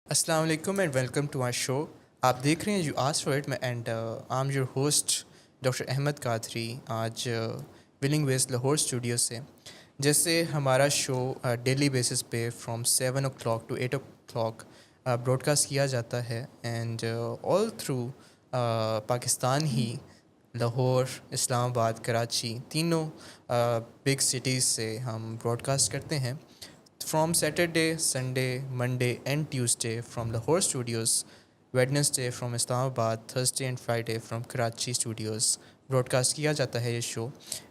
السلام علیکم and welcome to our show. آپ دیکھ رہے ہیں you ask for it and I am your host doctor Ahmed Qadri. آج ولنگ ویز لاہور اسٹوڈیو سے جیسے ہمارا شو ڈیلی بیسس پہ from 7 o'clock to 8 o'clock broadcast کیا جاتا ہے اینڈ آل تھرو پاکستان ہی لاہور، اسلام آباد، کراچی تینوں بگ سٹیز سے ہم براڈ کاسٹ کرتے ہیں from Saturday, Sunday, Monday and Tuesday from Lahore studios, Wednesday from Islamabad, Thursday and Friday from Karachi studios broadcast کیا جاتا ہے یہ show.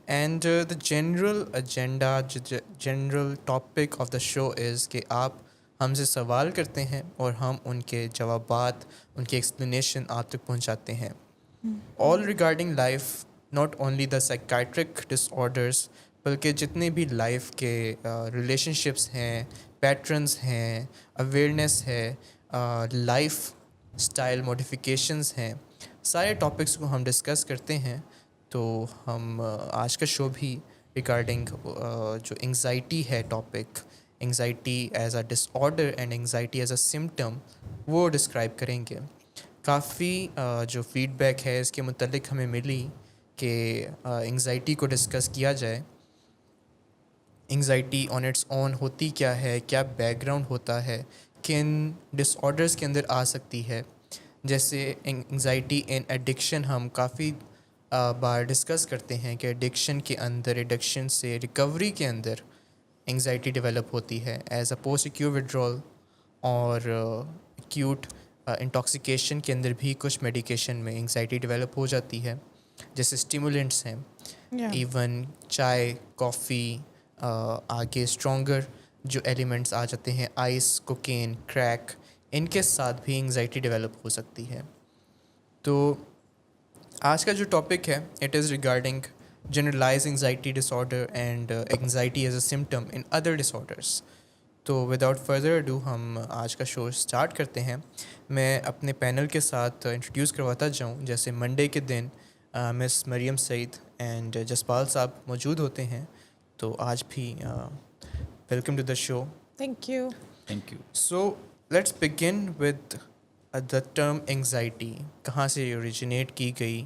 And the general agenda, general topic of the show is کہ آپ ہم سے سوال کرتے ہیں اور ہم ان کے جوابات، ان کی ایکسپلینیشن آپ تک پہنچاتے ہیں. All regarding life, not only the psychiatric disorders بلکہ جتنے بھی لائف کے ریلیشن شپس ہیں، پیٹرنس ہیں، اویئرنیس ہے، لائف اسٹائل موڈیفیکیشنز ہیں، سارے ٹاپکس کو ہم ڈسکس کرتے ہیں. تو ہم آج کا شو بھی ریگارڈنگ جو انگزائٹی ہے topic, anxiety as a disorder and anxiety as a symptom, وہ ڈسکرائب کریں گے. کافی جو فیڈ بیک ہے اس کے متعلق ہمیں ملی کہ انگزائٹی کو ڈسکس کیا جائے. انگزائٹی آن اٹس اون ہوتی کیا ہے، کیا بیک گراؤنڈ ہوتا ہے، کن ڈس آرڈرس کے اندر آ سکتی ہے. جیسے انگزائٹی ان ایڈکشن ہم کافی بار ڈسکس کرتے ہیں کہ ایڈکشن کے اندر، ایڈکشن سے ریکوری کے اندر انگزائٹی ڈیولپ ہوتی ہے as a post acute withdrawal, اور ایکیوٹ انٹاکسیکیشن کے اندر بھی کچھ میڈیکیشن میں انگزائٹی ڈیولپ ہو جاتی ہے. جیسے اسٹیمولنٹس ہیں، ایون چائے، کافی، آگے اسٹرانگر جو ایلیمنٹس آ جاتے ہیں، آئس، کوکین، کریک، ان کے ساتھ بھی انگزائٹی ڈیولپ ہو سکتی ہے. تو آج کا جو ٹاپک ہے it is regarding generalize anxiety disorder and anxiety as a symptom in other disorders. تو وداؤٹ فردر اڈو ہم آج کا شو اسٹارٹ کرتے ہیں. میں اپنے پینل کے ساتھ انٹروڈیوس کرواتا جاؤں. جیسے منڈے کے دن مس مریم سعید اینڈ جسپال صاحب موجود ہوتے ہیں، تو آج بھی welcome to the show. Thank you. Thank you. So let's begin with the term anxiety. کہاں سے اوریجنیٹ کی گئی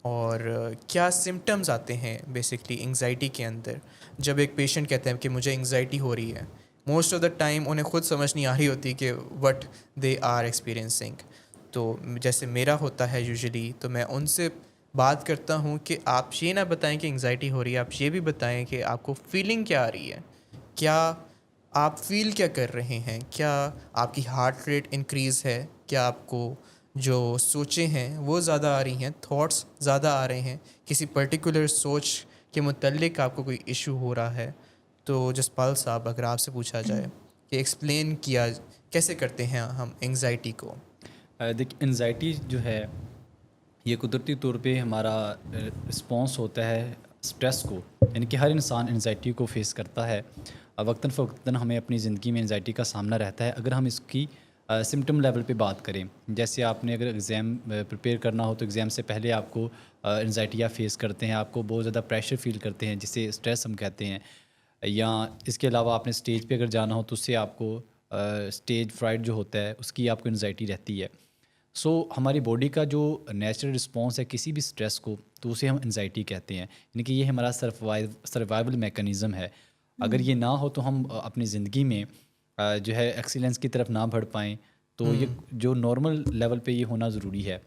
اور کیا سمٹمز آتے ہیں بیسکلی انگزائٹی کے اندر. جب ایک پیشنٹ کہتے ہیں کہ مجھے انگزائٹی ہو رہی ہے، موسٹ آف دا ٹائم انہیں خود سمجھ نہیں آ رہی ہوتی کہ وٹ دے آر ایکسپیرینسنگ. تو جیسے میرا ہوتا ہے یوزلی، تو میں ان سے بات کرتا ہوں کہ آپ یہ نہ بتائیں کہ انگزائٹی ہو رہی ہے، آپ یہ بھی بتائیں کہ آپ کو فیلنگ کیا آ رہی ہے، کیا آپ فیل کیا کر رہے ہیں، کیا آپ کی ہارٹ ریٹ انکریز ہے، کیا آپ کو جو سوچیں ہیں وہ زیادہ آ رہی ہیں، تھاٹس زیادہ آ رہے ہیں، کسی پرٹیکولر سوچ کے متعلق آپ کو کوئی ایشو ہو رہا ہے. تو جسپال صاحب، اگر آپ سے پوچھا جائے کہ ایکسپلین کیا کیسے کرتے ہیں ہم انگزائٹی کو. دیکھ، انزائٹی جو ہے یہ قدرتی طور پہ ہمارا رسپانس ہوتا ہے اسٹریس کو. یعنی کہ ہر انسان انزائٹی کو فیس کرتا ہے. وقتاً فوقتاً ہمیں اپنی زندگی میں انزائٹی کا سامنا رہتا ہے. اگر ہم اس کی سمٹم لیول پہ بات کریں، جیسے آپ نے اگر ایگزام پریپیئر کرنا ہو تو ایگزام سے پہلے آپ کو انزائٹی آپ فیس کرتے ہیں، آپ کو بہت زیادہ پریشر فیل کرتے ہیں جسے اسٹریس ہم کہتے ہیں. یا اس کے علاوہ آپ نے اسٹیج پہ اگر جانا ہو تو اس سے آپ کو اسٹیج فرائٹ جو ہوتا ہے اس کی آپ کو انزائٹی رہتی ہے. سو ہماری باڈی کا جو نیچرل رسپانس ہے کسی بھی اسٹریس کو، تو اسے ہم انزائٹی کہتے ہیں. یعنی کہ یہ ہمارا سروائیول میکانزم ہے. اگر یہ نہ ہو تو ہم اپنی زندگی میں جو ہے ایکسیلنس کی طرف نہ بڑھ پائیں. تو یہ جو نارمل لیول پہ یہ ہونا ضروری ہے.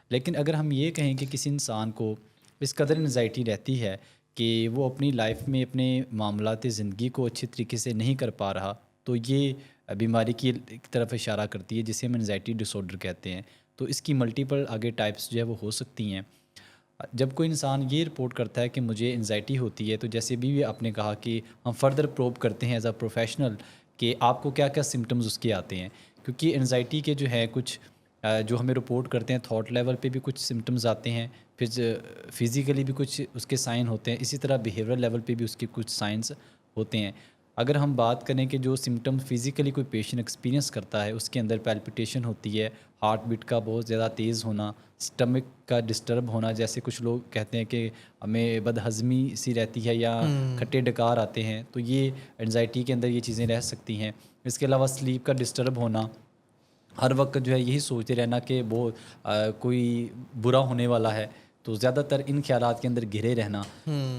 لیکن اگر ہم یہ کہیں کہ کسی انسان کو اس قدر انزائٹی رہتی ہے کہ وہ اپنی لائف میں اپنے معاملات زندگی کو اچھی طریقے سے نہیں کر پا رہا، تو یہ بیماری کی طرف اشارہ کرتی ہے جسے ہم انزائٹی ڈس آرڈر کہتے ہیں. تو اس کی ملٹیپل آگے ٹائپس جو ہے وہ ہو سکتی ہیں. جب کوئی انسان یہ رپورٹ کرتا ہے کہ مجھے انزائٹی ہوتی ہے، تو جیسے بھی آپ نے کہا کہ ہم فردر پروب کرتے ہیں ایز اے پروفیشنل کہ آپ کو کیا کیا سمٹمز اس کے آتے ہیں. کیونکہ انزائٹی کے جو ہے کچھ جو ہمیں رپورٹ کرتے ہیں تھاٹ لیول پہ بھی کچھ سمٹمز آتے ہیں، پھر فزیکلی بھی کچھ اس کے سائن ہوتے ہیں، اسی طرح بیہیورل لیول پہ بھی اس کے کچھ سائنس ہوتے ہیں. اگر ہم بات کریں کہ جو سمٹم فزیکلی کوئی پیشنٹ ایکسپیرینس کرتا ہے، اس کے اندر پیلپیٹیشن ہوتی ہے، ہارٹ بیٹ کا بہت زیادہ تیز ہونا، سٹمک کا ڈسٹرب ہونا، جیسے کچھ لوگ کہتے ہیں کہ ہمیں بد ہضمی سی رہتی ہے یا کھٹے ڈکار آتے ہیں، تو یہ انزائٹی کے اندر یہ چیزیں رہ سکتی ہیں. اس کے علاوہ سلیپ کا ڈسٹرب ہونا، ہر وقت جو ہے یہی سوچتے رہنا کہ وہ کوئی برا ہونے والا ہے، تو زیادہ تر ان خیالات کے اندر گھرے رہنا.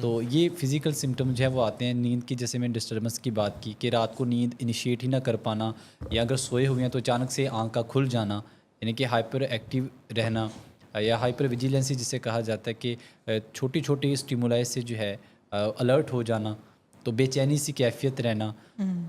تو یہ فزیکل سمٹم جو ہے وہ آتے ہیں نیند کی. جیسے میں نے ڈسٹربنس کی بات کی کہ رات کو نیند انیشیٹ ہی نہ کر پانا، یا اگر سوئے ہوئے ہیں تو اچانک سے آنکھ کا کھل جانا، یعنی کہ ہائپر ایکٹیو رہنا، یا ہائپر ویجیلنسی جسے کہا جاتا ہے کہ چھوٹی چھوٹی اسٹیمولائی سے جو ہے الرٹ ہو جانا، تو بے چینی سی کیفیت رہنا.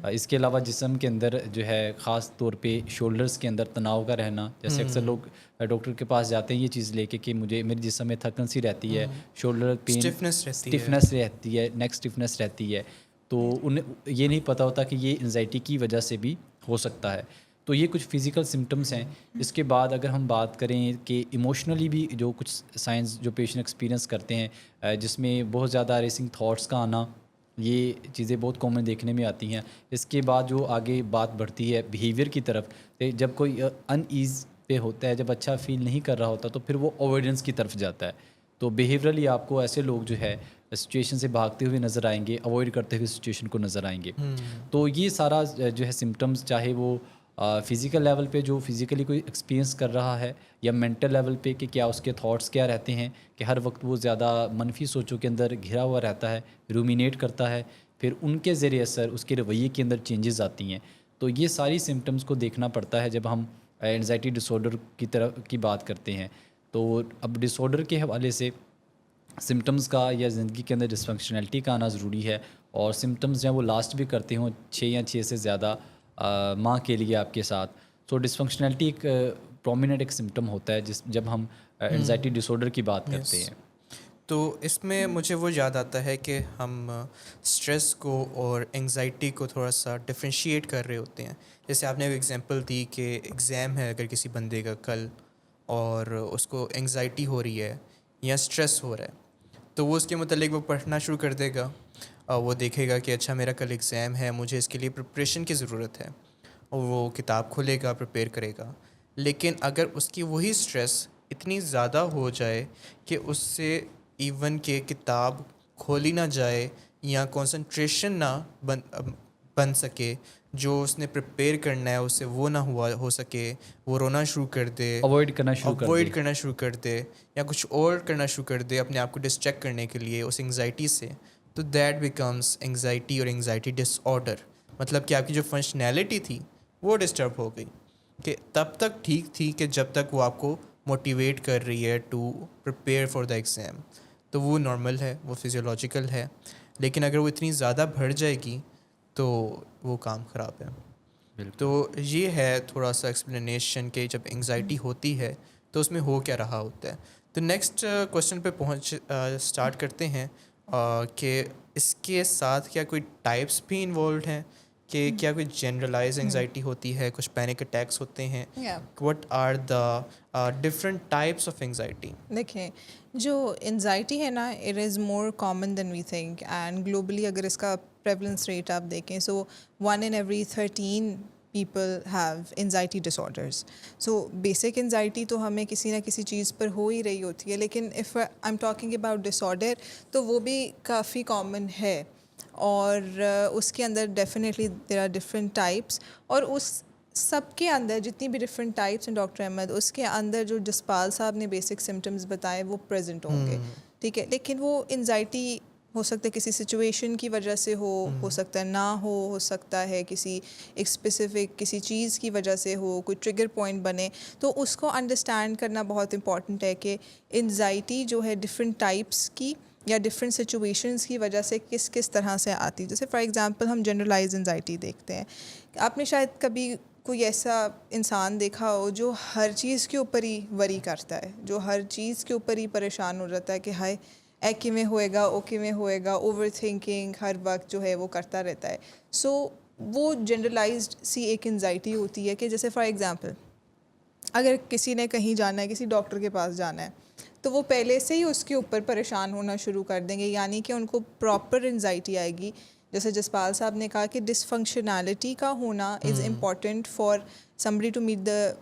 اس کے علاوہ جسم کے اندر جو ہے خاص طور پہ شولڈرز کے اندر تناؤ کا رہنا. جیسے اکثر لوگ ڈاکٹر کے پاس جاتے ہیں یہ چیز لے کے کہ مجھے میرے جسم میں تھکن سی رہتی ہے، شولڈر پین، اسٹفنس رہتی ہے، نیک اسٹفنس رہتی ہے. تو انہیں یہ نہیں پتہ ہوتا کہ یہ انزائٹی کی وجہ سے بھی ہو سکتا ہے. تو یہ کچھ فزیکل سمٹمس ہیں. اس کے بعد اگر ہم بات کریں کہ ایموشنلی بھی جو کچھ سائنس جو پیشنٹ ایکسپیرینس کرتے ہیں، جس میں بہت زیادہ ریسنگ تھاٹس کا آنا، یہ چیزیں بہت کامن دیکھنے میں آتی ہیں. اس کے بعد جو آگے بات بڑھتی ہے بیہیویئر کی طرف، جب کوئی ان ایز پہ ہوتا ہے، جب اچھا فیل نہیں کر رہا ہوتا تو پھر وہ اوائیڈنس کی طرف جاتا ہے. تو بیہیویئرلی آپ کو ایسے لوگ جو ہے سچویشن سے بھاگتے ہوئے نظر آئیں گے، اوائڈ کرتے ہوئے سچویشن کو نظر آئیں گے. تو یہ سارا جو ہے سمٹمز، چاہے وہ فزیکل لیول پہ جو فزیکلی کوئی ایکسپیرینس کر رہا ہے، یا مینٹل لیول پہ کہ کیا اس کے تھاٹس کیا رہتے ہیں، کہ ہر وقت وہ زیادہ منفی سوچوں کے اندر گھرا ہوا رہتا ہے، رومینیٹ کرتا ہے، پھر ان کے زیر اثر اس کے رویے کے اندر چینجز آتی ہیں. تو یہ ساری سمٹمز کو دیکھنا پڑتا ہے جب ہم اینزائٹی ڈس آرڈر کی بات کرتے ہیں. تو اب ڈس آرڈر کے حوالے سے سمٹمز کا یا زندگی کے اندر ڈسفنکشنلٹی کا آنا ضروری ہے، اور سمٹمز جو ہیں وہ لاسٹ بھی کرتے ہوں 6 یا 6 سے زیادہ ماہ کے لیے آپ کے ساتھ. سو ڈسفنکشنلٹی ایک پرومیننٹ ایک سمٹم ہوتا ہے جب ہم اینزائٹی ڈس آرڈر کی بات کرتے ہیں. تو اس میں مجھے وہ یاد آتا ہے کہ ہم اسٹریس کو اور انگزائٹی کو تھوڑا سا ڈفرینشیٹ کر رہے ہوتے ہیں. جیسے آپ نے ایک ایگزامپل دی کہ ایگزام ہے اگر کسی بندے کا کل، اور اس کو انگزائٹی ہو رہی ہے یا اسٹریس ہو رہا ہے، تو وہ اس کے متعلق وہ پڑھنا شروع کر دے گا. وہ دیکھے گا کہ اچھا میرا کل ایگزام ہے، مجھے اس کے لیے پریپریشن کی ضرورت ہے، اور وہ کتاب کھولے گا، پریپیئر کرے گا. لیکن اگر اس کی وہی اسٹریس اتنی زیادہ ہو جائے کہ اس سے ایون کہ کتاب کھولی نہ جائے یا کنسنٹریشن نہ بن سکے، جو اس نے پریپیئر کرنا ہے اس سے وہ نہ ہو سکے، وہ رونا شروع کر دے، اوائڈ کرنا شروع کر دے، یا کچھ اور کرنا شروع کر دے اپنے آپ کو ڈسٹریکٹ کرنے کے لیے اس انگزائٹی سے، تو دیٹ بیکمس انگزائٹی اور انگزائٹی ڈس آرڈر. مطلب کہ آپ کی جو فنکشنالٹی تھی وہ ڈسٹرب ہو گئی، کہ تب تک ٹھیک تھی کہ جب تک وہ آپ کو موٹیویٹ کر رہی ہے to prepare for the exam, تو وہ نارمل ہے، وہ فزیولوجیکل ہے. لیکن اگر وہ اتنی زیادہ بڑھ جائے گی تو وہ کام خراب ہے. تو یہ ہے تھوڑا سا ایکسپلینیشن کہ جب انگزائٹی ہوتی ہے تو اس میں ہو کیا رہا ہوتا ہے. تو نیکسٹ کویشچن پہ اسٹارٹ کرتے ہیں کہ اس کے ساتھ کیا کوئی ٹائپس بھی انوالوڈ ہیں، کہ کیا کوئی جنرلائز انگزائٹی ہوتی ہے، کچھ پینک اٹیکس ہوتے ہیں، what are the different types of anxiety? دیکھیں، جو انزائٹی ہے نا، it is more common than we think, and globally اگر اس کا پریولنس ریٹ آپ دیکھیں، سو 1 in every 13 people have anxiety disorders. So basic anxiety تو ہمیں کسی نہ کسی چیز پر ہو ہی رہی ہوتی ہے، لیکن if I'm talking about disorder تو وہ بھی کافی کامن ہے، اور اس کے اندر definitely there are different types، اور اس سب کے اندر جتنی بھی ڈفرینٹ ٹائپس ہیں ڈاکٹر احمد، اس کے اندر جو جسپال صاحب نے بیسک سمٹمز بتائے وہ پریزنٹ ہوں گے، ٹھیک ہے. لیکن وہ انزائٹی ہو سکتا ہے کسی سچویشن کی وجہ سے ہو سکتا ہے نہ ہو سکتا ہے کسی ایک اسپیسیفک کسی چیز کی وجہ سے ہو، کوئی ٹریگر پوائنٹ بنے. تو اس کو انڈرسٹینڈ کرنا بہت امپورٹنٹ ہے کہ انزائٹی جو ہے ڈفرینٹ ٹائپس کی یا ڈفرینٹ سچویشنس کی وجہ سے کس طرح سے آتی. جیسے فار ایگزامپل ہم جنرلائز انزائٹی دیکھتے ہیں. آپ نے شاید کبھی کوئی ایسا انسان دیکھا ہو جو ہر چیز کے اوپر ہی وری کرتا ہے، جو ہر چیز کے اوپر ہی پریشان ہو جاتا ہے کہ ہائے اے کیویں ہوئے گا، او کیویں ہوئے گا، اوور تھنکنگ ہر وقت جو ہے وہ کرتا رہتا ہے. سو وہ جنرلائزڈ سی ایک انزائٹی ہوتی ہے کہ جیسے فار ایگزامپل اگر کسی نے کہیں جانا ہے، کسی ڈاکٹر کے پاس جانا ہے، تو وہ پہلے سے ہی اس کے اوپر پریشان ہونا شروع کر دیں گے، یعنی کہ ان کو پراپر انزائٹی آئے گی. جیسے جسپال صاحب نے کہا کہ ڈس فنکشنالٹی کا ہونا is important for somebody to meet the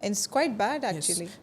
It's quite bad actually.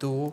2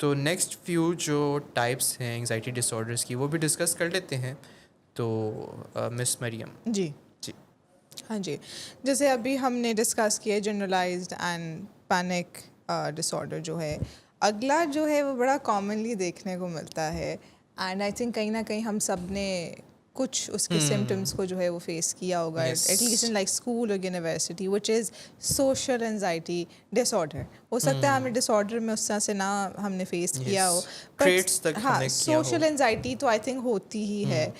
تو نیکسٹ فیو جو ٹائپس ہیں انگزائٹی ڈس آرڈرس کی وہ بھی ڈسکس کر لیتے ہیں. تو مس مریم. جی جی. ہاں جی، جیسے ابھی ہم نے ڈسکس کیا generalized and panic disorder جو ہے، اگلا جو ہے وہ بڑا کامنلی دیکھنے کو ملتا ہے، اینڈ آئی تھنک کہیں نہ کہیں ہم سب نے کچھ اس کے سمٹمس کو جو ہے وہ فیس کیا ہوگا at least in like school اور university, which is social anxiety disorder. ہو سکتا ہے ہمیں ڈس آرڈر میں اس طرح سے نہ ہم نے فیس کیا ہو، بٹ ہاں سوشل انزائٹی تو آئی تھنک ہوتی ہی ہے.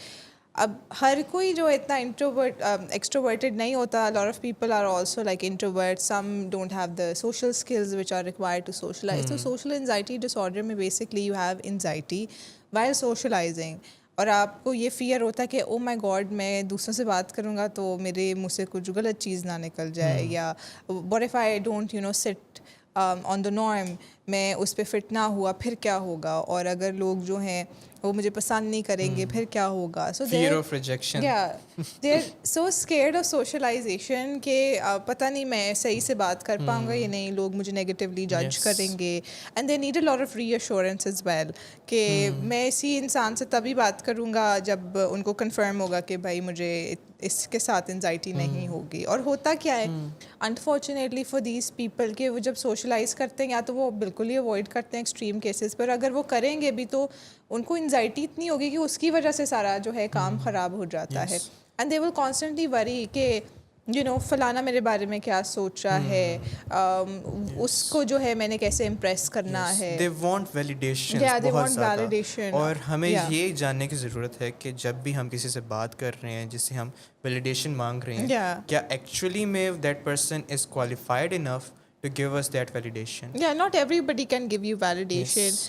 اب ہر کوئی جو اتنا ایکسٹروورٹیڈ نہیں ہوتا. Lot of people are also like introvert, some don't have the social skills which are required to socialize. تو سوشل انزائٹی ڈس آرڈر میں basically you have anxiety while socializing, اور آپ کو یہ فیئر ہوتا ہے کہ او مائی گاڈ میں دوسروں سے بات کروں گا تو میرے منہ سے کچھ غلط چیز نہ نکل جائے، یا واٹ ایف آئی ڈونٹ سٹ آن دا نارم، میں اس پہ فٹ نہ ہوا پھر کیا ہوگا، اور اگر لوگ جو ہیں وہ مجھے پسند نہیں کریں گے پھر کیا ہوگا. So fear of rejection, they are so scared of socialization کہ پتہ نہیں میں صحیح سے بات کر پاؤں گا یا نہیں، لوگ مجھے نیگیٹیولی جج کریں گے. And they need a lot of reassurance as well کہ میں اسی انسان سے تبھی بات کروں گا جب ان کو کنفرم ہوگا کہ بھائی مجھے اس کے ساتھ انزائٹی نہیں ہوگی. اور ہوتا کیا ہے انفارچونیٹلی فار دیز پیپل کہ وہ جب سوشلائز کرتے ہیں یا تو وہ بالکل ہی اوائڈ کرتے ہیں ایکسٹریم کیسز پر، اگر وہ کریں گے بھی تو ان کو انزائٹی اتنی ہوگی کہ اس کی وجہ سے سارا جو ہے کام خراب ہو جاتا ہے. اینڈ دے ول کانسٹنٹلی وری کہ فلانا میرے بارے میں کیا سوچ رہا ہے، اس کو جو ہے میں نے کیسے امپریس کرنا ہے. they want validation بہت زیادہ. اور ہمیں یہ جاننے کی ضرورت ہے کہ جب بھی ہم کسی سے بات کر رہے ہیں جس سے ہم ویلیڈیشن مانگ رہے ہیں، کیا ایکچولی میں that person is qualified enough to give us that validation. Yeah, not everybody can give you validation.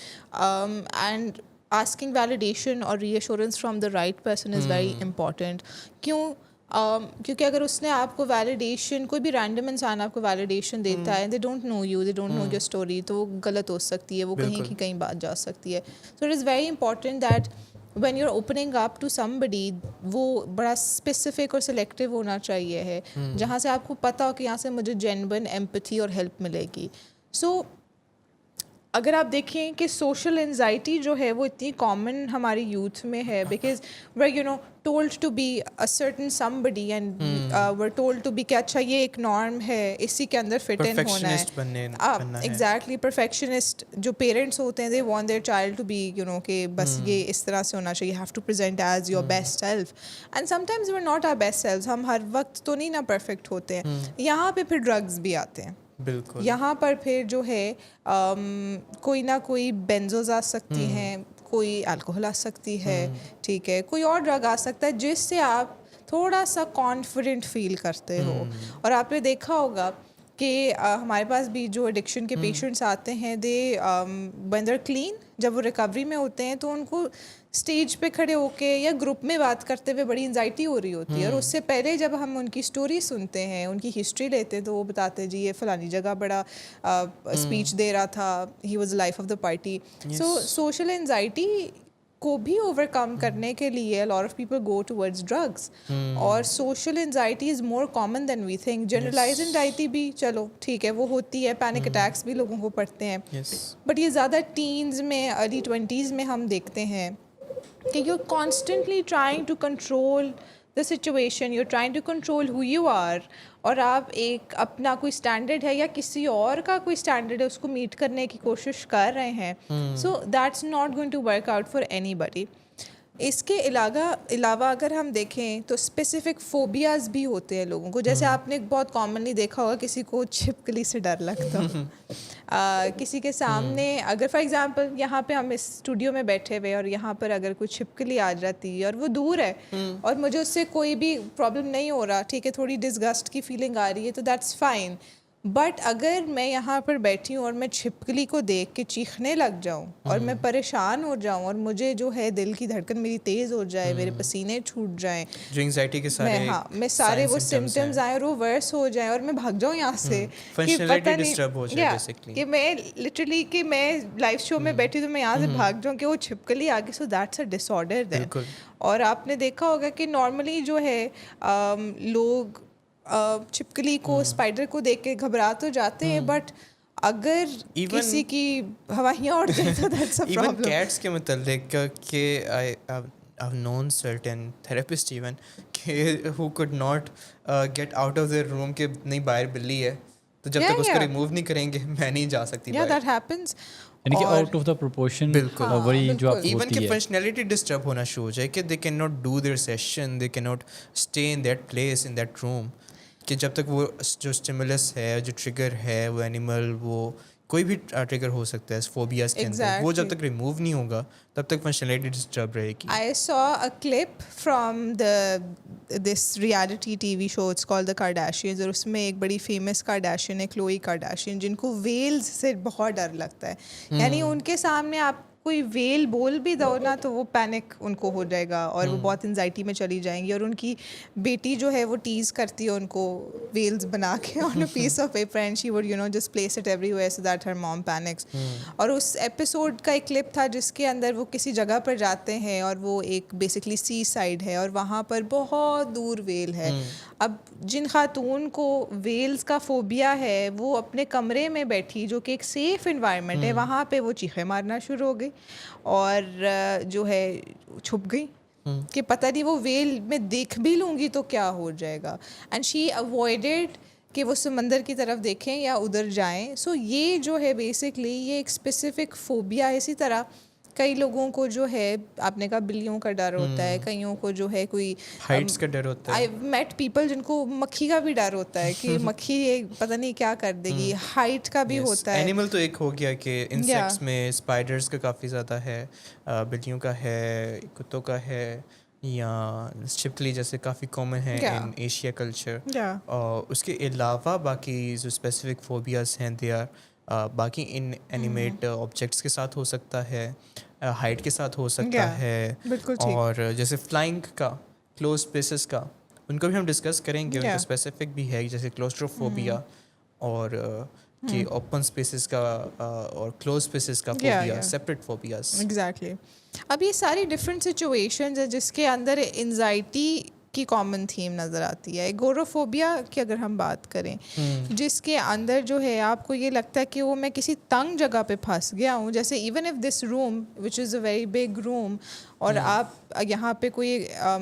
And asking validation or reassurance from the right person is very important. کیونکہ اگر اس نے آپ کو ویلیڈیشن، کوئی بھی random انسان آپ کو ویلیڈیشن دیتا ہے، they don't know you, they don't know your story, تو وہ غلط ہو سکتی ہے، وہ کہیں کی کہیں بات جا سکتی ہے. So it is very important that when you are opening up to somebody, وہ بڑا اسپیسیفک اور سلیکٹیو ہونا چاہیے ہے، جہاں سے آپ کو پتہ ہو کہ یہاں سے مجھے جینوئن ایمپتھی اور ہیلپ ملے گی. سو اگر آپ دیکھیں کہ سوشل انزائٹی جو ہے وہ اتنی کامن ہماری یوتھ میں ہے، because we're told to be a certain somebody and we're told to be کہ اچھا یہ ایک نارم ہے، اسی کے اندر فٹ ان ہونا ہے. ایگزیکٹلی پرفیکشنسٹ جو پیرنٹس ہوتے ہیں، they want their child to be کہ بس یہ اس طرح سے ہونا چاہیے، have to present as your best self. And sometimes we are not our best self, ہم ہر وقت تو نہیں نا پرفیکٹ ہوتے ہیں. یہاں پہ پھر ڈرگز بھی آتے ہیں. بالکل یہاں پر پھر جو ہے کوئی نہ کوئی بینزوز آ سکتی ہیں، کوئی الکوہل آ سکتی ہے، ٹھیک ہے، کوئی اور ڈرگ آ سکتا ہے جس سے آپ تھوڑا سا کانفیڈنٹ فیل کرتے ہو. اور آپ نے دیکھا ہوگا کہ ہمارے پاس بھی جو ایڈکشن کے پیشنٹس آتے ہیں، دے when they're clean، جب وہ ریکوری میں ہوتے ہیں تو ان کو اسٹیج پہ کھڑے ہو کے یا گروپ میں بات کرتے ہوئے بڑی انزائٹی ہو رہی ہوتی ہے. اور اس سے پہلے جب ہم ان کی اسٹوری سنتے ہیں، ان کی ہسٹری لیتے ہیں، تو وہ بتاتے ہیں جی یہ فلانی جگہ بڑا اسپیچ دے رہا تھا، he was life of the party. So social anxiety کو بھی اوور کم کرنے کے لیے lot of people go towards drugs. اور social anxiety is more common than we think. Generalise anxiety بھی چلو ٹھیک ہے وہ ہوتی ہے، پینک اٹیکس بھی لوگوں کو پڑتے ہیں، بٹ یہ زیادہ ٹینز میں، ارلی 20s میں ہم دیکھتے ہیں کہ you constantly trying to control the situation, you trying to control who you are, اور آپ ایک اپنا کوئی اسٹینڈرڈ ہے یا کسی اور کا کوئی اسٹینڈرڈ ہے اس کو میٹ کرنے کی کوشش کر رہے ہیں. So that's not going to work out for anybody. اس کے علاوہ اگر ہم دیکھیں تو اسپیسیفک فوبیاز بھی ہوتے ہیں لوگوں کو. جیسے آپ نے بہت کامنلی دیکھا ہوگا کسی کو چھپکلی سے ڈر لگتا ہو، کسی کے سامنے اگر فار ایگزامپل یہاں پہ ہم اس اسٹوڈیو میں بیٹھے ہوئے اور یہاں پر اگر کوئی چھپکلی آ جاتی ہے اور وہ دور ہے اور مجھے اس سے کوئی بھی پرابلم نہیں ہو رہا، ٹھیک ہے، تھوڑی ڈسگسٹ کی فیلنگ آ رہی ہے تو دیٹس فائن. بٹ اگر میں یہاں پر بیٹھی ہوں اور میں چھپکلی کو دیکھ کے چیخنے لگ جاؤں اور میں پریشان ہو جاؤں اور مجھے جو ہے دل کی دھڑکن میری تیز ہو جائے، میرے پسینے چھوٹ جائیں، جو انگزائٹی کے سارے میں سارے وہ سمٹمز آئیں اور وہ ورس ہو جائیں اور میں بھاگ جاؤں یہاں سے کہ پتہ نہیں کہ میں لٹرلی کہ میں لائیو شو میں بیٹھی تو میں یہاں سے بھاگ جاؤں کہ وہ چھپکلی آگے. So that's a disorder then. اور آپ نے دیکھا ہوگا کہ نارملی جو ہے لوگ چھپکلی کو، اسپائڈر کو دیکھ کے گھبرا تو جاتے ہیں، بٹ اگر کسی کی ہوائیاں اڑ جائیں تو that's a even problem. Cats کے متعلق کہ I've known certain therapists even کہ who could not get out of their room کہ نہیں باہر بلی ہے تو جب تک اس کو ریموو نہیں کریں گے میں نہیں جا سکتی Yeah, باہر. that happens. یعنی کہ آؤٹ آف دا پروپورشن بالکل وہی جو آپ ایون کہ ہوتی ہے فنکشنلٹی ڈسٹرب ہونا شروع ہو جائے کہ they can not do their session, they can not stay in that place in that room, کہ جب تک وہ جو اسٹیمولس ہے, جو ٹریگر ہے, وہ اینیمل, وہ کوئی بھی ٹریگر ہو سکتا ہے فوبیاز کے اندر, وہ جب تک ریموو نہیں ہوگا تب تک فنکشنلٹی ڈسٹرب رہے گی. I saw a clip from this reality TV show, it's called The Kardashians, اور اس میں ایک بڑی فیمس کارڈیشین ہے کلوئی کارڈیشین, جن کو ویلز سے بہت ڈر لگتا ہے. یعنی ان کے سامنے آپ کوئی ویل بول بھی دو نا تو وہ پینک ان کو ہو جائے گا اور وہ بہت انزائٹی میں چلی جائیں گی. اور ان کی بیٹی جو ہے وہ ٹیز کرتی ہے ان کو ویلز بنا کے on a piece of paper and she would just place it everywhere so that her mom panics. اور اس ایپیسوڈ کا ایک کلپ تھا جس کے اندر وہ کسی جگہ پر جاتے ہیں اور وہ ایک بیسکلی سی سائڈ ہے اور وہاں پر بہت دور ویل ہے. اب جن خاتون کو ویلز کا فوبیا ہے وہ اپنے کمرے میں بیٹھی, جو کہ ایک سیف انوائرمنٹ ہے, وہاں پہ وہ چیخیں مارنا شروع ہو گئی اور جو ہے چھپ گئی کہ پتہ نہیں وہ ویل میں دیکھ بھی لوں گی تو کیا ہو جائے گا. اینڈ شی اوائڈیڈ کہ وہ سمندر کی طرف دیکھیں یا ادھر جائیں. سو یہ جو ہے بیسکلی یہ ایک اسپیسیفک فوبیا ہے. اسی طرح کئی لوگوں کو جو ہے آپ نے کہا بلیوں کا ڈر ہوتا ہے, کئیوں کو جو ہے کوئی ہائٹس کا ڈر ہوتا ہے. آئی میٹ پیپل جن کو مکھی کا بھی ڈر ہوتا ہے کہ مکھی پتہ نہیں کیا کر دے گی. ہائٹ کا بھی ہوتا ہے. اینیمل تو ایک ہو گیا کہ انسیکٹس میں اسپائڈرز کا کافی زیادہ ہے, بلیوں کا ہے, کتوں کا ہے, یا چھپکلی جیسے کافی کامن ہے ان ایشیا کلچر. اور اس کے علاوہ باقی جو اسپیسیفک فوبیاز ہیں دے آر باقی ان اینیمیٹ آبجیکٹس کے ساتھ ہو سکتا ہے, ہائٹ کے ساتھ ہو سکتا ہے, اور جیسے فلائنگ کا, کلوز اسپیسز کا, ان کو بھی ہم ڈسکس کریں گے. ان کا اسپیسیفک بھی ہے جیسے کلوسٹروفوبیا اور کہ اوپن اسپیسز کا اور کلوز اسپیسز کا فوبیا, سیپریٹ فوبیاز. ایگزیکٹلی. اب یہ ساری ڈفرینٹ سچویشنز ہیں جس کے اندر انزائٹی کی کامن تھیم نظر آتی ہے. ایگورافوبیا کی اگر ہم بات کریں, جس کے اندر جو ہے آپ کو یہ لگتا ہے کہ وہ میں کسی تنگ جگہ پہ پھنس گیا ہوں, جیسے even if this room which is a very big room, اور آپ یہاں پہ کوئی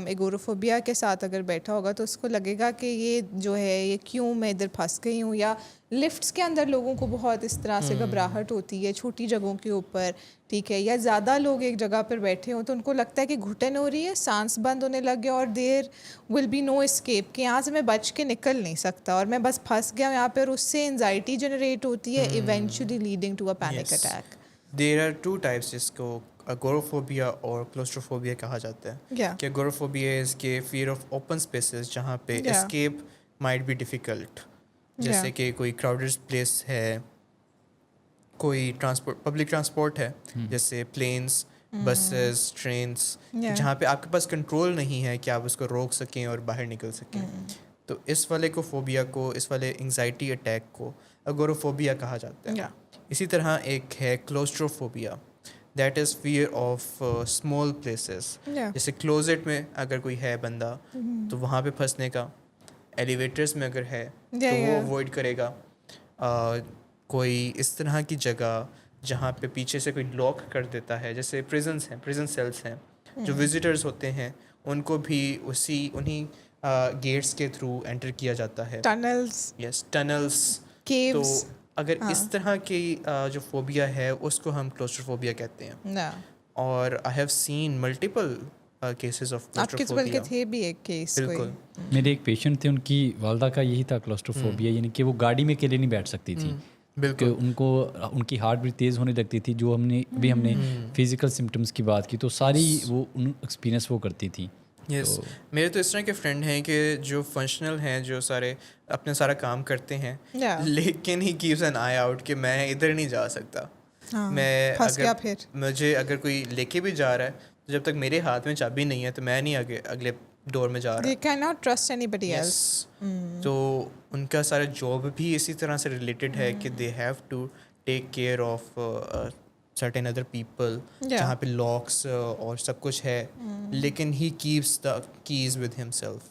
ایگورافوبیا کے ساتھ اگر بیٹھا ہوگا تو اس کو لگے گا کہ یہ جو ہے یہ کیوں میں ادھر پھنس گئی ہوں. یا لفٹس کے اندر لوگوں کو بہت اس طرح سے گھبراہٹ ہوتی ہے چھوٹی جگہوں کے اوپر, ٹھیک ہے, یا زیادہ لوگ ایک جگہ پر بیٹھے ہوں تو ان کو لگتا ہے کہ گھٹن ہو رہی ہے, سانس بند ہونے لگے اور دیر ول بی نو اسکیپ, کہ یہاں سے میں بچ کے نکل نہیں سکتا اور میں بس پھنس گیا ہوں یہاں پہ, اور اس سے انزائٹی جنریٹ ہوتی ہے eventually leading to a panic attack. There are two types جس کو اگوروفوبیا اور کلوسٹروفوبیا کہا جاتا ہے. کہ اگوروفوبیا از کے فیئر آف اوپن اسپیسز جہاں پہ اسکیپ مائٹ بی ڈیفیکلٹ, جیسے کہ کوئی کراؤڈڈ پلیس ہے, کوئی ٹرانسپورٹ پبلک ٹرانسپورٹ ہے جیسے پلینس, بسز, ٹرینس, جہاں پہ آپ کے پاس کنٹرول نہیں ہے کہ آپ اس کو روک سکیں اور باہر نکل سکیں. تو اس والے کو فوبیا کو, اس والے انگزائٹی اٹیک کو اگوروفوبیا کہا جاتا ہے. اسی طرح ایک ہے claustrophobia, that is fear of small places, جیسے کلوزٹ میں اگر کوئی ہے بندہ تو وہاں پہ پھنسنے کا, ایلیویٹرس میں اگر ہے تو وہ اوائڈ کرے گا. کوئی اس طرح کی جگہ جہاں پہ پیچھے سے کوئی لاک کر دیتا ہے, جیسے پریزنس ہیں, پریزن سیلس ہیں, جو وزٹرز ہوتے ہیں ان کو بھی انہیں گیٹس کے تھرو انٹر کیا جاتا ہے, ٹنلز, یس ٹنلز, تو اگر اس طرح کی جو فوبیا ہے اس کو ہم کلوسٹروفوبیا کہتے ہیں. اور I have seen multiple cases of claustrophobia. تھے بھی ایک کیس, بالکل. میرے ایک پیشنٹ تھے, ان کی والدہ کا یہی تھا کلوسٹروفوبیا, یعنی کہ وہ گاڑی میں اکیلے نہیں بیٹھ سکتی تھی. بالکل. ان کی ہارٹ بھی تیز ہونے لگتی تھی. جو ہم نے فزیکل سمٹمس کی بات کی تو ساری وہ ایکسپیرینس وہ کرتی تھی. یس, میرے تو اس طرح کے فرینڈ ہیں کہ جو فنکشنل ہیں, جو سارے اپنے سارا کام کرتے ہیں, لیکن he keeps an eye out کہ میں ادھر نہیں جا سکتا. میں مجھے اگر کوئی لے کے بھی جا رہا ہے تو جب تک میرے ہاتھ میں چابی نہیں ہے تو میں نہیں آگے اگلے ڈور میں جا رہا. They cannot trust anybody else. تو ان کا سارا جاب بھی اسی طرح سے ریلیٹڈ ہے کہ they have to take care of certain other people, جہاں پہ لاکس اور سب کچھ ہے, لیکن he keeps the keys with himself.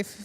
if he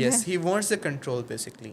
Yes, he wants the control basically.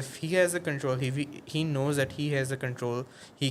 if he has a control, he knows that he has a control, he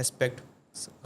aspect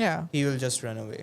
Yeah. He will just run away.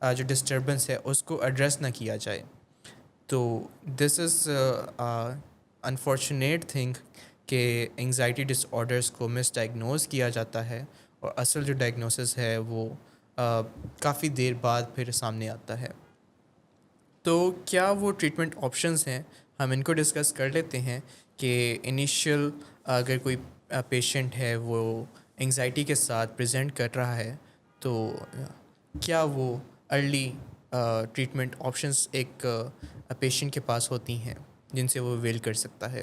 جو disturbance ہے اس کو address نہ کیا جائے. تو دس is unfortunate thing کہ anxiety ڈس orders کو مس diagnose کیا جاتا ہے اور اصل جو ڈائگنوسس ہے وہ کافی دیر بعد پھر سامنے آتا ہے. تو کیا وہ ٹریٹمنٹ آپشنز ہیں, ہم ان کو ڈسکس کر لیتے ہیں کہ انیشیل اگر کوئی پیشنٹ ہے وہ انگزائٹی کے ساتھ پریزنٹ کر رہا ہے تو کیا وہ ارلی ٹریٹمنٹ آپشنز ایک پیشنٹ کے پاس ہوتی ہیں جن سے وہ ویل کر سکتا ہے.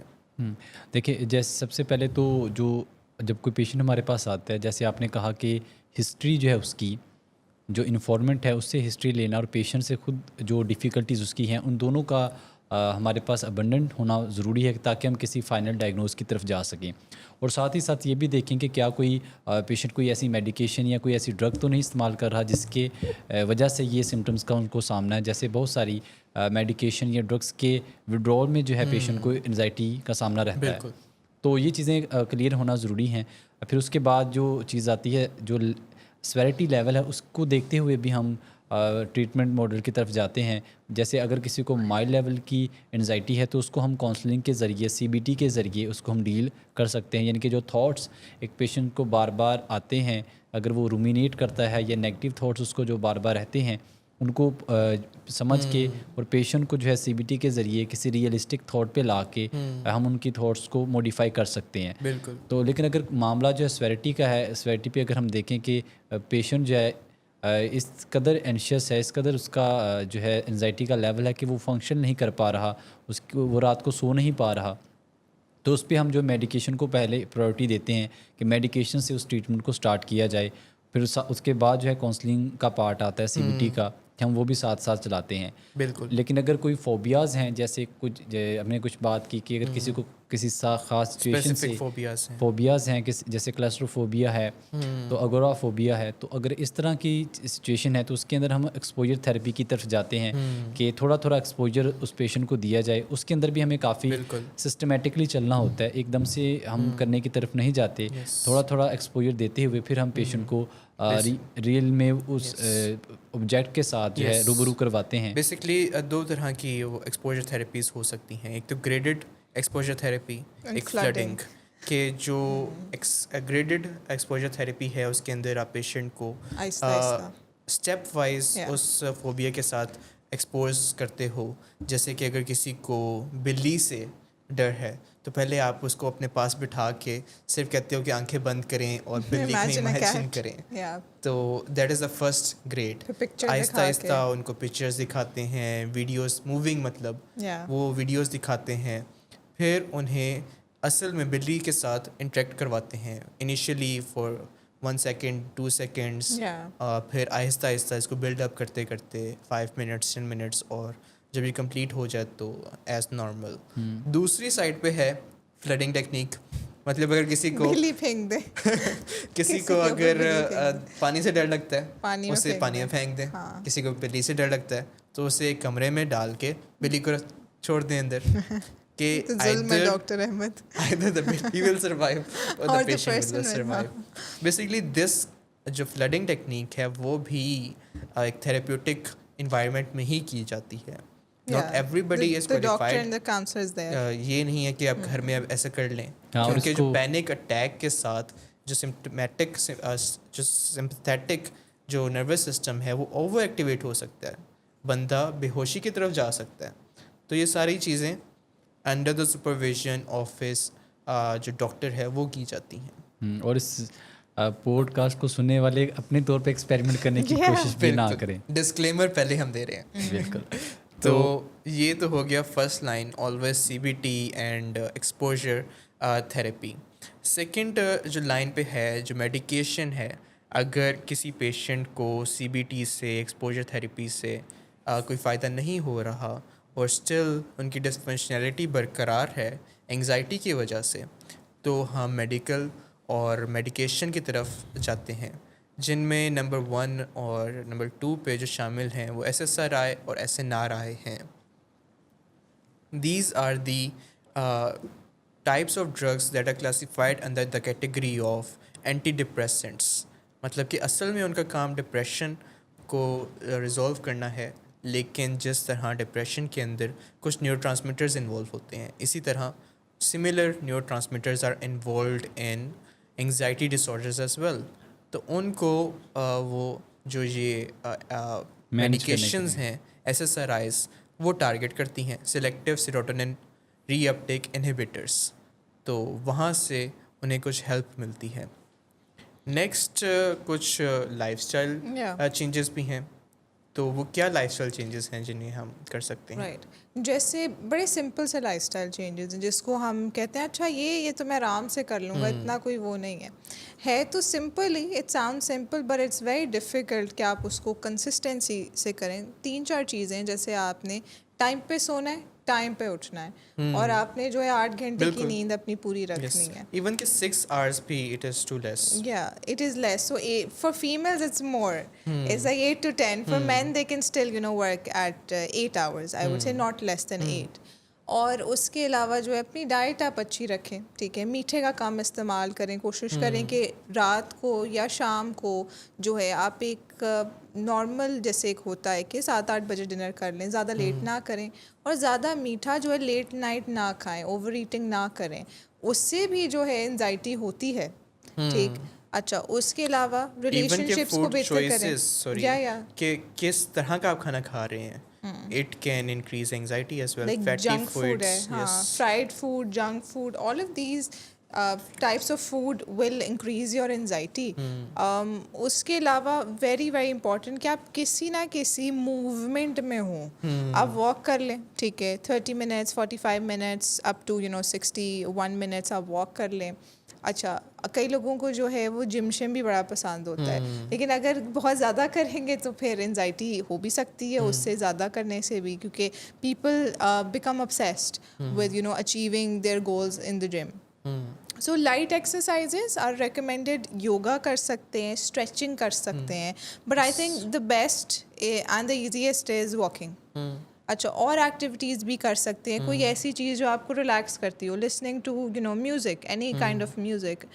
دیکھیے جیسے سب سے پہلے تو جو جب کوئی پیشنٹ ہمارے پاس آتا ہے, جیسے آپ نے کہا کہ ہسٹری جو ہے اس کی, جو انفارمنٹ ہے اس سے ہسٹری لینا اور پیشنٹ سے خود جو ڈیفیکلٹیز اس کی ہیں ان دونوں کا ہمارے پاس ابنڈنٹ ہونا ضروری ہے تاکہ ہم کسی فائنل ڈائگنوز کی طرف جا سکیں. اور ساتھ ہی ساتھ یہ بھی دیکھیں کہ کیا کوئی پیشنٹ کوئی ایسی میڈیکیشن یا کوئی ایسی ڈرگ تو نہیں استعمال کر رہا جس کے وجہ سے یہ سمٹمس کا ان کو سامنا ہے. جیسے بہت ساری میڈیکیشن یا ڈرگس کے وڈرول میں جو ہے پیشنٹ کو انزائٹی کا سامنا رہتا ہے. تو یہ چیزیں کلیئر ہونا ضروری ہیں. پھر اس کے بعد جو چیز آتی ہے جو سیویرٹی لیول ہے اس کو دیکھتے ہوئے بھی ہم ٹریٹمنٹ ماڈل کی طرف جاتے ہیں. جیسے اگر کسی کو مائلڈ لیول کی انزائٹی ہے تو اس کو ہم کاؤنسلنگ کے ذریعے CBT کے ذریعے اس کو ہم ڈیل کر سکتے ہیں. یعنی کہ جو تھاٹس ایک پیشنٹ کو بار بار آتے ہیں, اگر وہ رومینیٹ کرتا ہے یا نیگیٹو تھاٹس اس کو جو بار بار رہتے ہیں ان کو سمجھ کے اور پیشنٹ کو جو ہے CBT کے ذریعے کسی ریئلسٹک تھاٹ پہ لا کے ہم ان کی تھاٹس کو موڈیفائی کر سکتے ہیں. بالکل. تو لیکن اگر معاملہ جو ہے سیویرٹی کا ہے, سیویرٹی پہ اگر ہم دیکھیں کہ پیشنٹ جو ہے اس قدر اینشیس ہے, اس قدر اس کا جو ہے انزائٹی کا لیول ہے کہ وہ فنکشن نہیں کر پا رہا, اس کو وہ رات کو سو نہیں پا رہا, تو اس پہ ہم جو میڈیکیشن کو پہلے پرائورٹی دیتے ہیں کہ میڈیکیشن سے اس ٹریٹمنٹ کو سٹارٹ کیا جائے. پھر اس کے بعد جو ہے کاؤنسلنگ کا پارٹ آتا ہے CBT کا, کہ ہم وہ بھی ساتھ ساتھ چلاتے ہیں. بالکل. لیکن اگر کوئی فوبیاز ہیں, جیسے کچھ ہم نے کچھ بات کی کہ اگر کسی کو کسی خاص سچویشن سے فوبیاز ہیں جیسے کلسٹروفوبیا ہے تو اگورافوبیا ہے, تو اگر اس طرح کی سچویشن ہے تو اس کے اندر ہم ایکسپوجر تھراپی کی طرف جاتے ہیں کہ تھوڑا تھوڑا ایکسپوجر اس پیشنٹ کو دیا جائے. اس کے اندر بھی ہمیں کافی سسٹمیٹکلی چلنا ہوتا ہے, ایک دم سے ہم کرنے کی طرف نہیں جاتے. تھوڑا تھوڑا ایکسپوجر دیتے ہوئے پھر ہم پیشنٹ کو ریئل میں اس آبجیکٹ کے ساتھ جو ہے روبرو کرواتے ہیں. بیسکلی دو طرح کی وہ ایکسپوجر تھراپیز ہو سکتی ہیں. ایک تو گریڈڈ ایکسپوجر تھراپی, ایک فلڈنگ, کہ جو گریڈڈ ایکسپوجر تھراپی ہے اس کے اندر آپ پیشنٹ کو اسٹیپ وائز اس فوبیا کے ساتھ ایکسپوز کرتے ہو. جیسے کہ اگر کسی کو بلی سے ڈر ہے تو پہلے آپ اس کو اپنے پاس بٹھا کے صرف کہتے ہو کہ آنکھیں بند کریں اور بلی کو امیجن کریں, تو that is the first grade. آہستہ آہستہ ان کو پکچرز دکھاتے ہیں, ویڈیوز موونگ, مطلب وہ ویڈیوز دکھاتے ہیں, پھر انہیں اصل میں بلی کے ساتھ انٹریکٹ کرواتے ہیں. انیشیلی فار 1 سیکنڈ 2 سیکنڈس, پھر آہستہ آہستہ اس کو بلڈ اپ کرتے کرتے 5 منٹس 10 منٹس, اور جب یہ کمپلیٹ ہو جائے تو ایز نارمل. دوسری سائڈ پہ ہے فلڈنگ ٹیکنیک. مطلب اگر کسی کو کسی کو اگر پانی سے ڈر لگتا ہے اسے پانی میں پھینک دیں. کسی کو بلی سے ڈر لگتا ہے تو اسے ایک کمرے میں ڈال کے بلی کو چھوڑ دیں اندر کہ doctor Ahmed either the baby will survive or the patient will survive. Basically this جو فلڈنگ ٹیکنیک ہے وہ بھی ایک تھراپیوٹک انوائرمنٹ میں ہی کی جاتی ہے. Not everybody is qualified. یہ نہیں ہے کہ آپ گھر میں ایسا کر لیں, کیونکہ جو پینک اٹیک کے ساتھ جو سمپٹمیٹک جو سمپتھیٹک جو نروس سسٹم ہے وہ اوور ایکٹیویٹ ہو سکتا ہے, بندہ بے ہوشی کی طرف جا سکتا ہے. تو یہ ساری چیزیں under the supervision of his جو ڈاکٹر ہے وہ کی جاتی ہیں. اور اس پوڈ کاسٹ کو سننے والے اپنے طور پہ ایکسپیریمنٹ کرنے کی کوشش بھی نہ کریں. ڈسکلیمر پہلے ہم دے رہے ہیں. بالکل. تو یہ تو ہو گیا first line, always CBT and exposure therapy. Second جو لائن پہ ہے جو میڈیکیشن ہے, اگر کسی پیشنٹ کو CBT سے ایکسپوجر تھراپی سے کوئی فائدہ نہیں ہو رہا اور اسٹل ان کی ڈسفنکشنلٹی برقرار ہے انگزائٹی کی وجہ سے, تو ہم میڈیکل اور میڈیکیشن کی طرف جاتے ہیں, جن میں نمبر 1 اور نمبر 2 پہ جو شامل ہیں وہ SSRI اور SNRI ہیں. These are the types of drugs that are classified under the category of antidepressants. مطلب کہ اصل میں ان کا کام ڈپریشن کو ریزولو کرنا ہے، لیکن جس طرح ڈپریشن کے اندر کچھ نیورو ٹرانسمیٹرز انوالو ہوتے ہیں، اسی طرح similar neurotransmitters are involved in anxiety disorders as well. تو ان کو وہ جو یہ میڈیکیشنز ہیں ایس ایس آر آئیز وہ ٹارگیٹ کرتی ہیں، سلیکٹیو سیروٹونن ری اپٹیک انہیبیٹرس. تو وہاں سے انہیں کچھ ہیلپ ملتی ہے. نیکسٹ کچھ لائف اسٹائل چینجز بھی ہیں. تو وہ کیا لائف اسٹائل چینجز ہیں جنہیں ہم کر سکتے ہیں؟ رائٹ، جیسے بڑے سمپل سے لائف اسٹائل چینجز ہیں جس کو ہم کہتے ہیں اچھا یہ تو میں آرام سے کر لوں گا، اتنا کوئی وہ نہیں ہے تو سمپل ہی، it sound simple but it's very difficult کہ آپ اس کو کنسسٹینسی سے کریں. 3-4 چیزیں، جیسے آپ نے ٹائم پہ سونا ہے، ٹائم پہ اٹھنا ہے، اور آپ نے جو ہے 8 گھنٹے کی نیند اپنی پوری رکھنی ہے. ایون کہ 6 hours بھی it is too less. Yeah, it is less. So for females, it's more. It's like 8 to 10. For men, they can still, work at 8 hours. I would say not less than 8. اور اس کے علاوہ جو ہے اپنی diet آپ اچھی رکھیں، ٹھیک ہے، میٹھے کا کم استعمال کریں، کوشش کریں کہ رات کو یا شام کو جو ہے آپ ایک نارمل جیسے ایک ہوتا ہے کہ 7-8 بجے ڈنر کر لیں، زیادہ لیٹ نہ کریں، اور زیادہ میٹھا جو ہے لیٹ نائٹ نہ کھائیں، اوور ایٹنگ نہ کریں. اس سے بھی جو ہے انزائٹی ہوتی ہے. ٹھیک، اچھا، اس کے علاوہ ریلیشن شپس کو بہتر کریں. کہ کس طرح کا آپ کھانا کھا رہے ہیں، it can increase anxiety as well. Like junk food ہے، ہاں، fried food, junk food, all of these types of food will increase your anxiety. اس کے علاوہ ویری ویری امپورٹنٹ کہ آپ کسی نہ کسی موومنٹ میں ہوں. آپ واک کر لیں، ٹھیک ہے، 30 minutes 45 minutes up to 61 minutes آپ واک کر لیں. اچھا، کئی لوگوں کو جو ہے وہ جم شم بھی بڑا پسند ہوتا ہے، لیکن اگر بہت زیادہ کریں گے تو پھر انزائٹی ہو بھی سکتی ہے اس سے زیادہ کرنے سے بھی، کیونکہ people become obsessed with achieving their goals in the gym. So light exercises are recommended. Yoga کر سکتے ہیں، اسٹریچنگ کر سکتے ہیں، but I think the best and the easiest is walking. اچھا، اور ایکٹیویٹیز بھی کر سکتے ہیں، کوئی ایسی چیز جو آپ کو ریلیکس کرتی ہو، listening to music, any kind of music.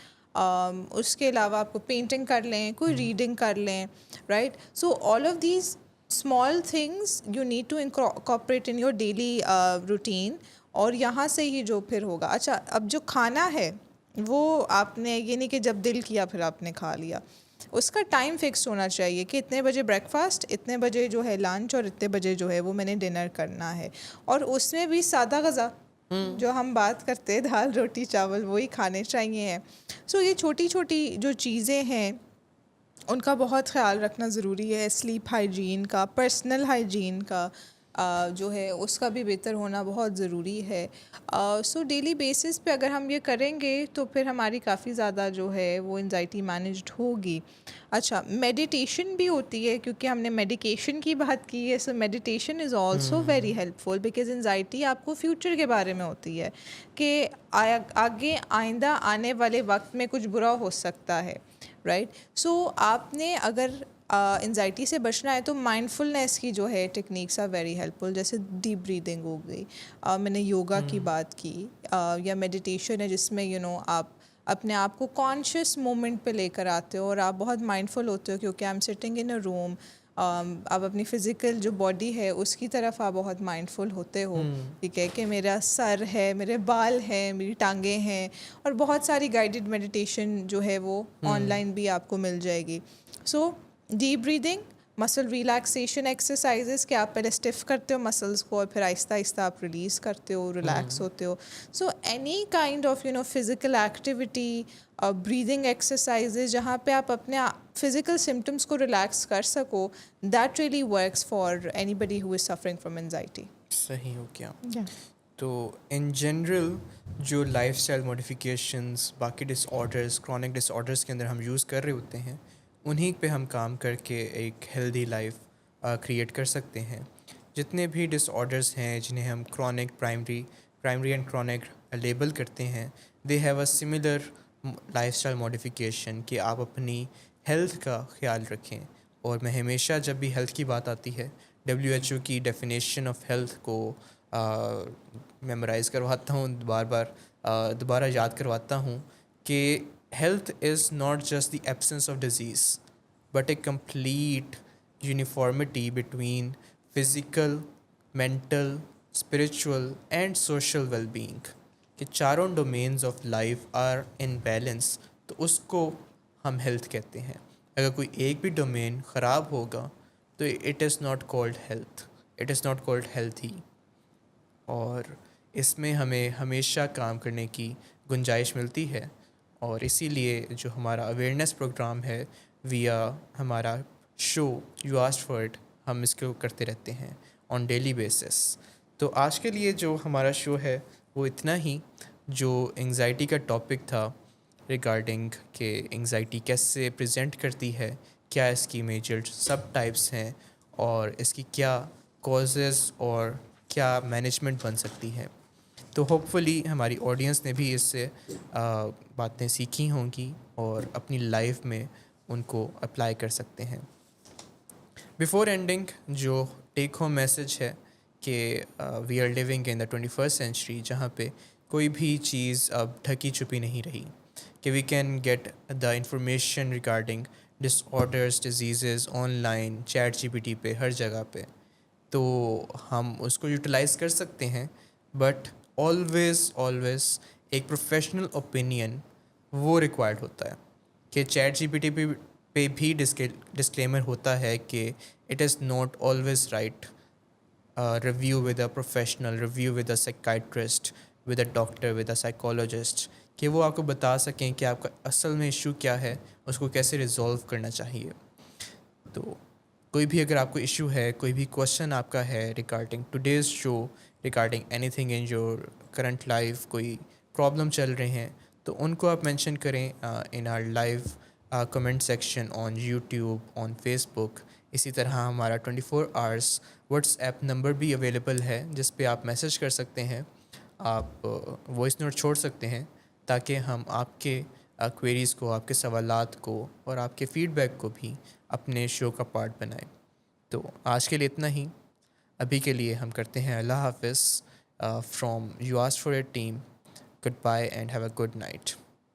اس کے علاوہ آپ کو پینٹنگ کر لیں، کوئی ریڈنگ کر لیں، right. So all of these small things you need to incorporate in your daily routine, اور یہاں سے ہی جو پھر ہوگا. اچھا، اب جو کھانا ہے وہ آپ نے یہ نہیں کہ جب دل کیا پھر آپ نے کھا لیا، اس کا ٹائم فکس ہونا چاہیے کہ اتنے بجے بریک فاسٹ، اتنے بجے جو ہے لنچ، اور اتنے بجے جو ہے وہ میں نے ڈنر کرنا ہے. اور اس میں بھی سادہ غذا جو ہم بات کرتے ہیں، دال روٹی چاول، وہی کھانے چاہیے ہیں. سو یہ چھوٹی چھوٹی جو چیزیں ہیں ان کا بہت خیال رکھنا ضروری ہے. سلیپ ہائیجین کا، پرسنل ہائیجین کا جو ہے اس کا بھی بہتر ہونا بہت ضروری ہے. سو ڈیلی بیسس پہ اگر ہم یہ کریں گے تو پھر ہماری کافی زیادہ جو ہے وہ انزائٹی مینیجڈ ہوگی. اچھا، میڈیٹیشن بھی ہوتی ہے، کیونکہ ہم نے میڈیکیشن کی بات کی ہے. So meditation is also very helpful, because anxiety آپ کو فیوچر کے بارے میں ہوتی ہے کہ آگے آئندہ آنے والے وقت میں کچھ برا ہو سکتا ہے، رائٹ. سو آپ نے اگر انزائٹی سے بچنا ہے تو مائنڈ فلنس کی جو ہے ٹیکنیکس آر ویری ہیلپ فل، جیسے ڈیپ بریدنگ ہو گئی، میں نے یوگا کی بات کی، یا میڈیٹیشن ہے جس میں آپ اپنے آپ کو کانشیس مومنٹ پہ لے کر آتے ہو اور آپ بہت مائنڈ فل ہوتے ہو، کیونکہ آئی ایم سٹنگ ان اے روم. آپ اپنی فزیکل جو باڈی ہے اس کی طرف آپ بہت مائنڈ فل ہوتے ہو، ٹھیک ہے، کہ میرا سر ہے، میرے بال ہیں، میری ٹانگیں ہیں، اور بہت ساری گائیڈڈ میڈیٹیشن جو ہے وہ آن لائن بھی آپ کو مل جائے گی. سو ڈیپ بریدنگ، مسل ریلیکسیشن ایکسرسائزز کہ آپ پہلے اسٹف کرتے ہو مسلس کو اور پھر آہستہ آہستہ آپ ریلیز کرتے ہو، ریلیکس ہوتے ہو. So any kind of physical activity, breathing exercises جہاں پہ آپ اپنے فزیکل سمٹمس کو ریلیکس کر سکو، that really works for anybody who is suffering from anxiety. صحیح ہو گیا. تو ان جنرل جو لائف اسٹائل موڈیفیکیشنز باقی disorders, chronic disorders کے اندر ہم یوز کر رہے ہوتے ہیں، انہیں پہ ہم کام کر کے ایک ہیلدی لائف کریٹ کر سکتے ہیں. جتنے بھی ڈس آرڈرز ہیں جنہیں ہم chronic, primary and chronic label کرتے ہیں، they have a similar life style modification کہ آپ اپنی ہیلتھ کا خیال رکھیں. اور میں ہمیشہ جب بھی ہیلتھ کی بات آتی ہے WHO کی ڈیفینیشن آف ہیلتھ کو میمورائز کرواتا ہوں، دوبارہ یاد کرواتا ہوں کہ health is not just the absence of disease but a complete uniformity between physical, mental, spiritual and social well-being کہ چاروں domains of life are in balance تو اس کو ہم ہیلتھ کہتے ہیں. اگر کوئی ایک بھی ڈومین خراب ہوگا تو it is not called health, it is not called healthy. اور اس میں ہمیں ہمیشہ کام کرنے کی گنجائش ملتی ہے, اور اسی لیے جو ہمارا اویئرنیس پروگرام ہے ویا ہمارا show you asked for it, ہم اس کو کرتے رہتے ہیں آن ڈیلی بیسس. تو آج کے لیے جو ہمارا شو ہے وہ اتنا ہی. جو انگزائٹی کا ٹاپک تھا ریگارڈنگ کہ انگزائٹی کیسے پریزنٹ کرتی ہے, کیا اس کی میجر سب ٹائپس ہیں, اور اس کی کیا کازز اور کیا مینجمنٹ بن سکتی ہے. تو ہوپ فلی ہماری آڈینس نے بھی اس سے باتیں سیکھی ہوں گی اور اپنی لائف میں ان کو اپلائی کر سکتے ہیں. بیفور اینڈنگ جو ٹیک ہوم میسج ہے کہ we are living in the 21st century, جہاں پہ کوئی بھی چیز اب ڈھکی چھپی نہیں رہی, کہ we can get the information regarding disorders diseases online, chat G P T پہ, ہر جگہ پہ. تو ہم اس کو یوٹیلائز کر سکتے ہیں, بٹ آلویز ایک پروفیشنل اوپینین وہ ریکوائرڈ ہوتا ہے. کہ چیٹ جی پی ٹی پہ بھی ڈسکلیمر ہوتا ہے کہ it is not always right. Review with a professional, review with a psychiatrist, with a doctor, with a psychologist, کہ وہ آپ کو بتا سکیں کہ آپ کا اصل میں ایشو کیا ہے, اس کو کیسے ریزولو کرنا چاہیے. تو کوئی بھی اگر آپ کو ایشو ہے, کوئی بھی کوشچن آپ کا ہے regarding today's show, regarding anything in your current life, کوئی پرابلم چل رہے ہیں, تو ان کو آپ مینشن کریں in our live comment section on YouTube, on Facebook. اسی طرح ہمارا 24 آورس واٹس ایپ نمبر بھی اویلیبل ہے, جس پہ آپ میسج کر سکتے ہیں, آپ وائس نوٹ چھوڑ سکتے ہیں, تاکہ ہم آپ کے کویریز کو, آپ کے سوالات کو اور آپ کے فیڈ بیک کو بھی اپنے شو کا پارٹ بنائیں. تو آج کے لیے اتنا ہی. ابھی کے لیے ہم کرتے ہیں اللہ حافظ from you asked for it team. Goodbye and have a good night.